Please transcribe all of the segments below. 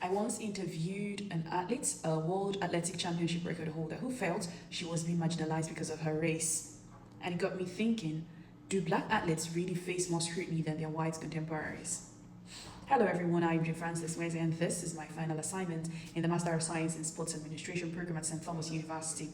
I once interviewed an athlete, a World Athletic Championship record holder, who felt she was being marginalized because of her race. And it got me thinking, do black athletes really face more scrutiny than their white contemporaries? Hello everyone, I'm Jim Francis Weze, and this is my final assignment in the Master of Science in Sports Administration program at St. Thomas University.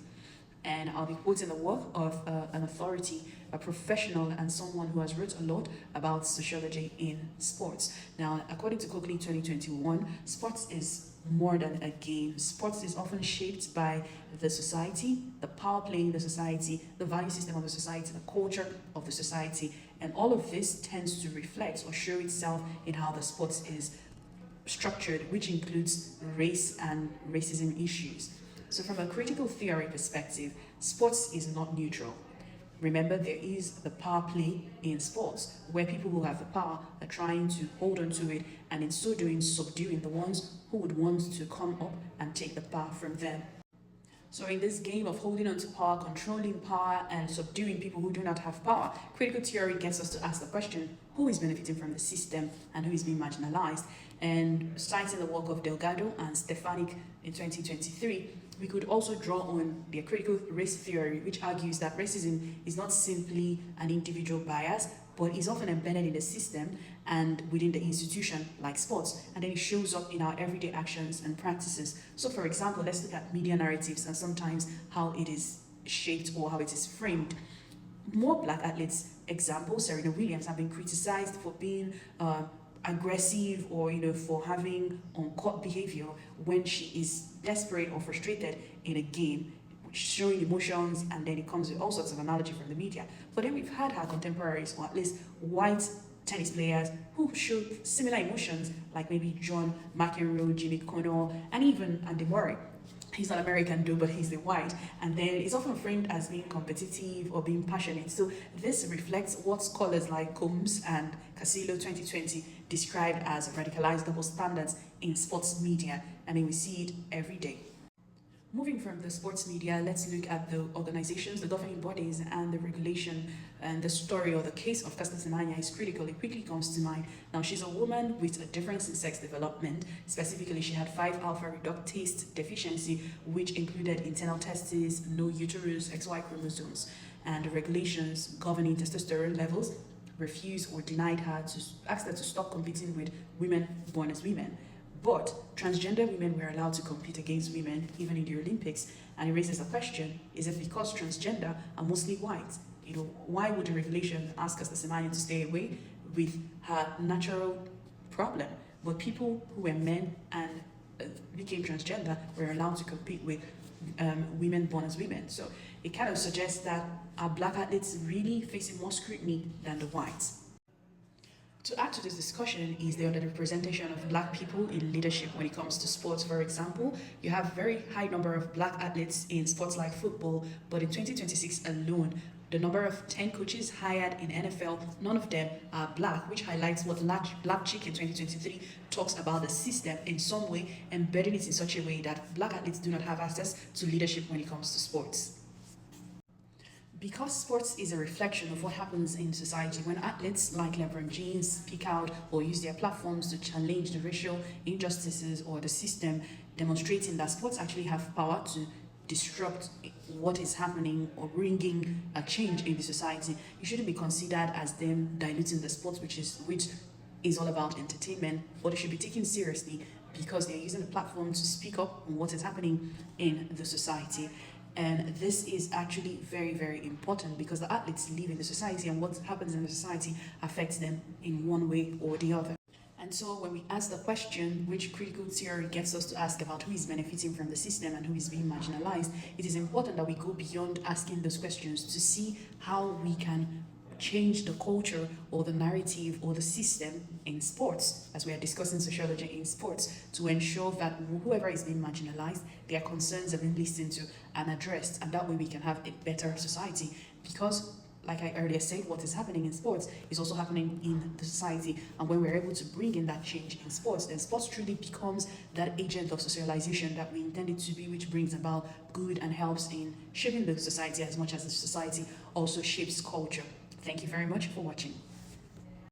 And I'll be quoting the work of an authority, a professional, and someone who has wrote a lot about sociology in sports. Now, according to Coakley 2021, sports is more than a game. Sports is often shaped by the society, the power play in the society, the value system of the society, the culture of the society, and all of this tends to reflect or show itself in how the sports is structured, which includes race and racism issues. So from a critical theory perspective, sports is not neutral. Remember, there is the power play in sports, where people who have the power are trying to hold on to it, and in so doing, subduing the ones who would want to come up and take the power from them. So in this game of holding on to power, controlling power, and subduing people who do not have power, critical theory gets us to ask the question, who is benefiting from the system and who is being marginalized? And citing the work of Delgado and Stefanik in 2023, we could also draw on their critical race theory, which argues that racism is not simply an individual bias, but is often embedded in the system and within the institution, like sports, and then it shows up in our everyday actions and practices. So for example, let's look at media narratives and sometimes how it is shaped or how it is framed. More black athletes, example, Serena Williams, have been criticized for being aggressive or for having on-court behavior when she is desperate or frustrated in a game, showing emotions, and then it comes with all sorts of analogy from the media. But then we've had her contemporaries, or at least white tennis players, who showed similar emotions, like maybe John McEnroe, Jimmy Connor, and even Andy Murray. He's not American though, but he's the white. And then it's often framed as being competitive or being passionate. So this reflects what scholars like Combs and Casillo 2020 described as radicalized double standards in sports media. And then we see it every day. Moving from the sports media, let's look at the organizations, the governing bodies, and the regulation. And the story or the case of Caster Semenya is critical. It quickly comes to mind. Now, she's a woman with a difference in sex development. Specifically, she had 5-alpha reductase deficiency, which included internal testes, no uterus, XY chromosomes, and the regulations governing testosterone levels refused or denied her to ask her to stop competing with women born as women. But transgender women were allowed to compete against women even in the Olympics, and it raises the question, is it because transgender are mostly white? Why would the regulation ask Caster Semenya to stay away with her natural problem? But people who were men and became transgender were allowed to compete with women born as women. So it kind of suggests that our black athletes really facing more scrutiny than the whites. To add to this discussion is the underrepresentation of black people in leadership when it comes to sports. For example, you have a very high number of black athletes in sports like football, but in 2026 alone, the number of 10 coaches hired in NFL, none of them are black, which highlights what Black Chick in 2023 talks about the system in some way, embedding it in such a way that black athletes do not have access to leadership when it comes to sports. Because sports is a reflection of what happens in society, when athletes like LeBron James speak out or use their platforms to challenge the racial injustices or the system, demonstrating that sports actually have power to disrupt what is happening or bringing a change in the society, it shouldn't be considered as them diluting the sports, which is all about entertainment, but it should be taken seriously because they're using the platform to speak up on what is happening in the society. And this is actually very, very important because the athletes live in the society, and what happens in the society affects them in one way or the other. And so when we ask the question, which critical theory gets us to ask about who is benefiting from the system and who is being marginalized, it is important that we go beyond asking those questions to see how we can change the culture or the narrative or the system in sports, as we are discussing sociology in sports, to ensure that whoever is being marginalized, their concerns have been listened to and addressed, and that way we can have a better society. Because like I earlier said, what is happening in sports is also happening in the society, and when we're able to bring in that change in sports, then sports truly becomes that agent of socialization that we intend it to be, which brings about good and helps in shaping the society as much as the society also shapes culture. Thank you very much for watching.